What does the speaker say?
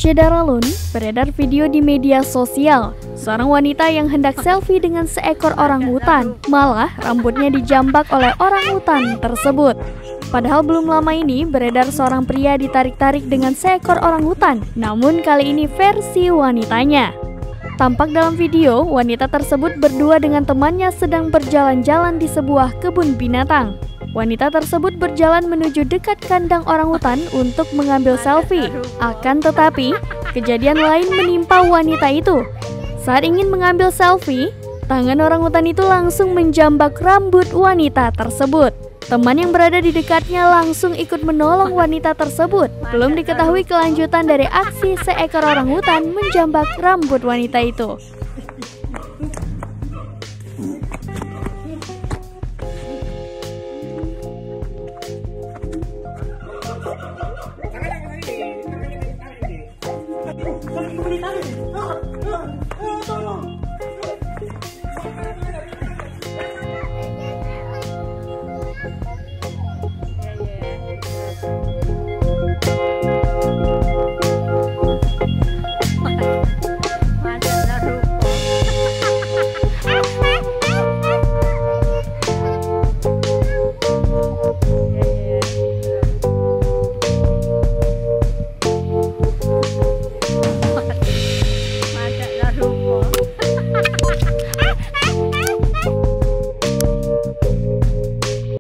Syedaralun, beredar video di media sosial. Seorang wanita yang hendak selfie dengan seekor orangutan, malah rambutnya dijambak oleh orangutan tersebut. Padahal belum lama ini beredar seorang pria ditarik-tarik dengan seekor orangutan, namun kali ini versi wanitanya. Tampak dalam video, wanita tersebut berdua dengan temannya sedang berjalan-jalan di sebuah kebun binatang. Wanita tersebut berjalan menuju dekat kandang orangutan untuk mengambil selfie. Akan tetapi, kejadian lain menimpa wanita itu. Saat ingin mengambil selfie, tangan orangutan itu langsung menjambak rambut wanita tersebut. Teman yang berada di dekatnya langsung ikut menolong wanita tersebut. Belum diketahui kelanjutan dari aksi seekor orangutan menjambak rambut wanita itu.